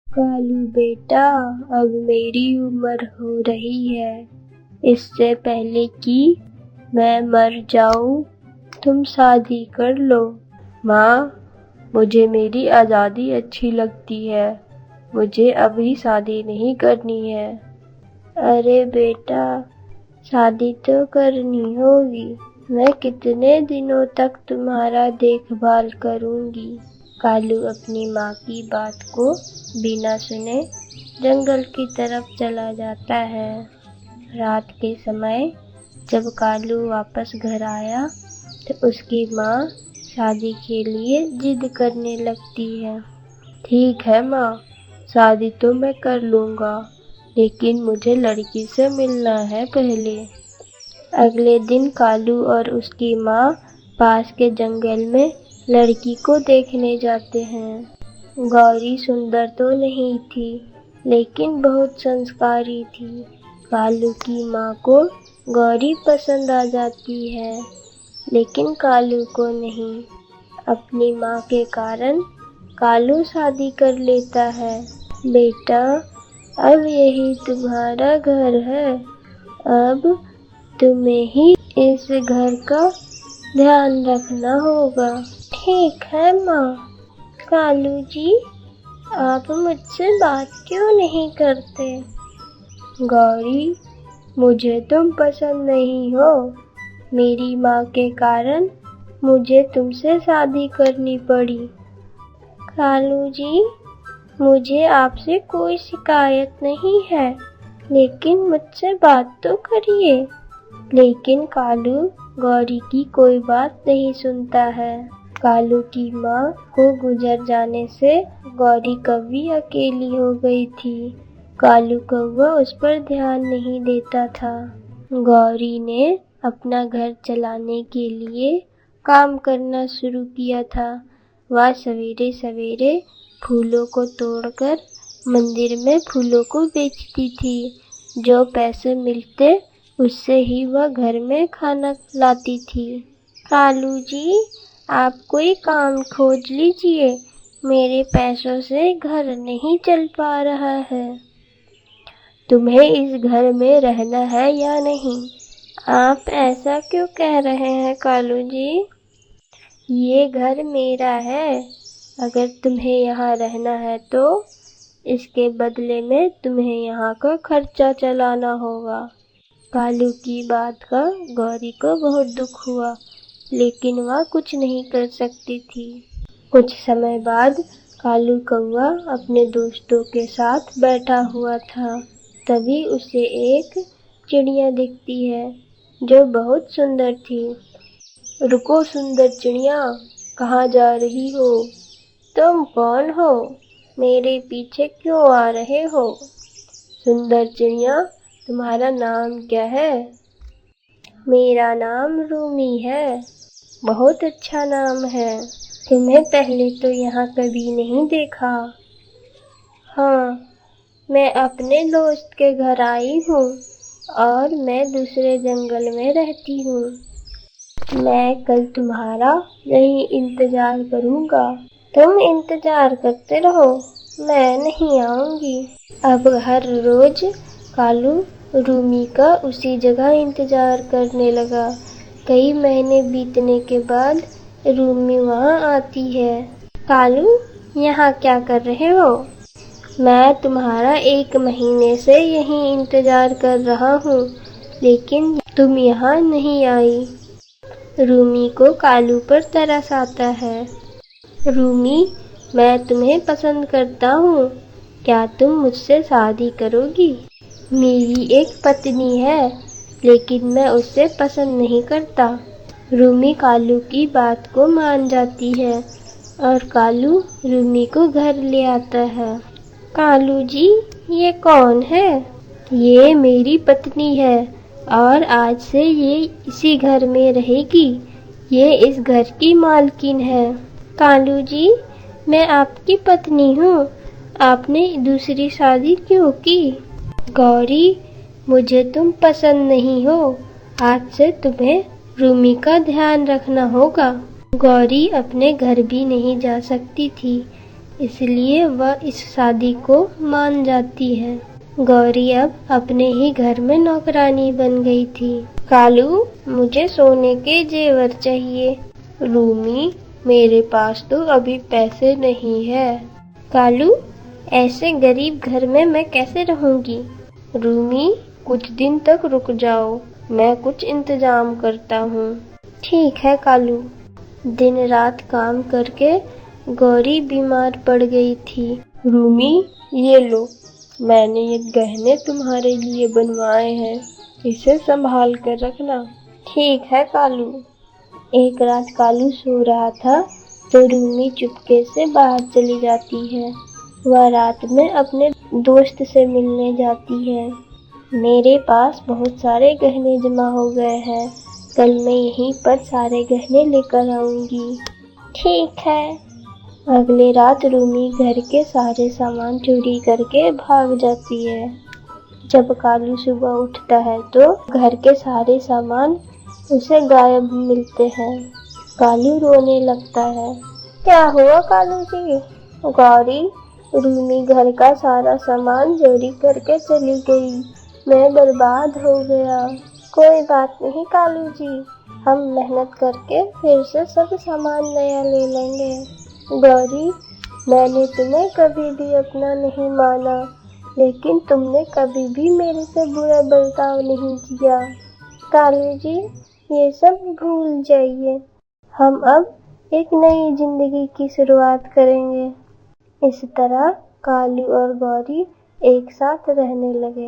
कालू बेटा, अब मेरी उम्र हो रही है। इससे पहले कि मैं मर जाऊं, तुम शादी कर लो। माँ, मुझे मेरी आज़ादी अच्छी लगती है। मुझे अभी शादी नहीं करनी है। अरे बेटा, शादी तो करनी होगी। मैं कितने दिनों तक तुम्हारा देखभाल करूंगी। कालू अपनी माँ की बात को बिना सुने जंगल की तरफ चला जाता है। रात के समय जब कालू वापस घर आया तो उसकी माँ शादी के लिए जिद करने लगती है। ठीक है माँ, शादी तो मैं कर लूँगा, लेकिन मुझे लड़की से मिलना है पहले। अगले दिन कालू और उसकी माँ पास के जंगल में लड़की को देखने जाते हैं। गौरी सुंदर तो नहीं थी, लेकिन बहुत संस्कारी थी। कालू की माँ को गौरी पसंद आ जाती है, लेकिन कालू को नहीं। अपनी माँ के कारण कालू शादी कर लेता है। बेटा, अब यही तुम्हारा घर है। अब तुम्हें ही इस घर का ध्यान रखना होगा। ठीक है माँ। कालू जी, आप मुझसे बात क्यों नहीं करते? गौरी, मुझे तुम पसंद नहीं हो। मेरी माँ के कारण मुझे तुमसे शादी करनी पड़ी। कालू जी, मुझे आपसे कोई शिकायत नहीं है, लेकिन मुझसे बात तो करिए। लेकिन कालू गौरी की कोई बात नहीं सुनता है। कालू की माँ को गुजर जाने से गौरी कभी अकेली हो गई थी। कालू कौवा उस पर ध्यान नहीं देता था। गौरी ने अपना घर चलाने के लिए काम करना शुरू किया था। वह सवेरे सवेरे फूलों को तोड़कर मंदिर में फूलों को बेचती थी। जो पैसे मिलते उससे ही वह घर में खाना लाती थी। कालू जी, आप कोई काम खोज लीजिए। मेरे पैसों से घर नहीं चल पा रहा है। तुम्हें इस घर में रहना है या नहीं? आप ऐसा क्यों कह रहे हैं कालू जी? ये घर मेरा है। अगर तुम्हें यहाँ रहना है तो इसके बदले में तुम्हें यहाँ का खर्चा चलाना होगा। कालू की बात का गौरी को बहुत दुख हुआ, लेकिन वह कुछ नहीं कर सकती थी। कुछ समय बाद कालू कौवा अपने दोस्तों के साथ बैठा हुआ था। तभी उसे एक चिड़िया दिखती है जो बहुत सुंदर थी। रुको सुंदर चिड़िया, कहाँ जा रही हो? तुम कौन हो? मेरे पीछे क्यों आ रहे हो? सुंदर चिड़िया, तुम्हारा नाम क्या है? मेरा नाम रूमी है। बहुत अच्छा नाम है। तुम्हें पहले तो यहाँ कभी नहीं देखा। हाँ, मैं अपने दोस्त के घर आई हूँ और मैं दूसरे जंगल में रहती हूँ। मैं कल तुम्हारा यही इंतजार करूँगा। तुम इंतजार करते रहो, मैं नहीं आऊँगी। अब हर रोज कालू रूमी का उसी जगह इंतजार करने लगा। कई महीने बीतने के बाद रूमी वहाँ आती है। कालू, यहाँ क्या कर रहे हो? मैं तुम्हारा 1 महीने से यहीं इंतजार कर रहा हूँ, लेकिन तुम यहाँ नहीं आई। रूमी को कालू पर तरस आता है। रूमी, मैं तुम्हें पसंद करता हूँ। क्या तुम मुझसे शादी करोगी? मेरी एक पत्नी है, लेकिन मैं उससे पसंद नहीं करता। रूमी कालू की बात को मान जाती है और कालू रूमी को घर ले आता है। कालू जी, ये कौन है? ये मेरी पत्नी है और आज से ये इसी घर में रहेगी। ये इस घर की मालकिन है। कालू जी, मैं आपकी पत्नी हूँ। आपने दूसरी शादी क्यों की? गौरी, मुझे तुम पसंद नहीं हो। आज से तुम्हें रूमी का ध्यान रखना होगा। गौरी अपने घर भी नहीं जा सकती थी, इसलिए वह इस शादी को मान जाती है। गौरी अब अपने ही घर में नौकरानी बन गई थी। कालू, मुझे सोने के जेवर चाहिए। रूमी, मेरे पास तो अभी पैसे नहीं है। कालू, ऐसे गरीब घर में मैं कैसे रहूंगी? रूमी, कुछ दिन तक रुक जाओ, मैं कुछ इंतजाम करता हूँ। ठीक है कालू। दिन रात काम करके गौरी बीमार पड़ गई थी। रूमी, ये लो, मैंने ये गहने तुम्हारे लिए बनवाए हैं, इसे संभाल कर रखना। ठीक है कालू। एक रात कालू सो रहा था तो रूमी चुपके से बाहर चली जाती है। वह रात में अपने दोस्त से मिलने जाती है। मेरे पास बहुत सारे गहने जमा हो गए हैं, कल मैं यहीं पर सारे गहने लेकर आऊंगी। ठीक है। अगले रात रूमी घर के सारे सामान चोरी करके भाग जाती है। जब कालू सुबह उठता है तो घर के सारे सामान उसे गायब मिलते हैं। कालू रोने लगता है। क्या हुआ कालू जी? गौरी, रूमी घर का सारा सामान चोरी करके चली गई, मैं बर्बाद हो गया। कोई बात नहीं कालू जी, हम मेहनत करके फिर से सब सामान नया ले लेंगे। गौरी, मैंने तुम्हें कभी भी अपना नहीं माना, लेकिन तुमने कभी भी मेरे से बुरा बर्ताव नहीं किया। कालू जी, ये सब भूल जाइए, हम अब एक नई जिंदगी की शुरुआत करेंगे। इस तरह कालू और गौरी एक साथ रहने लगे।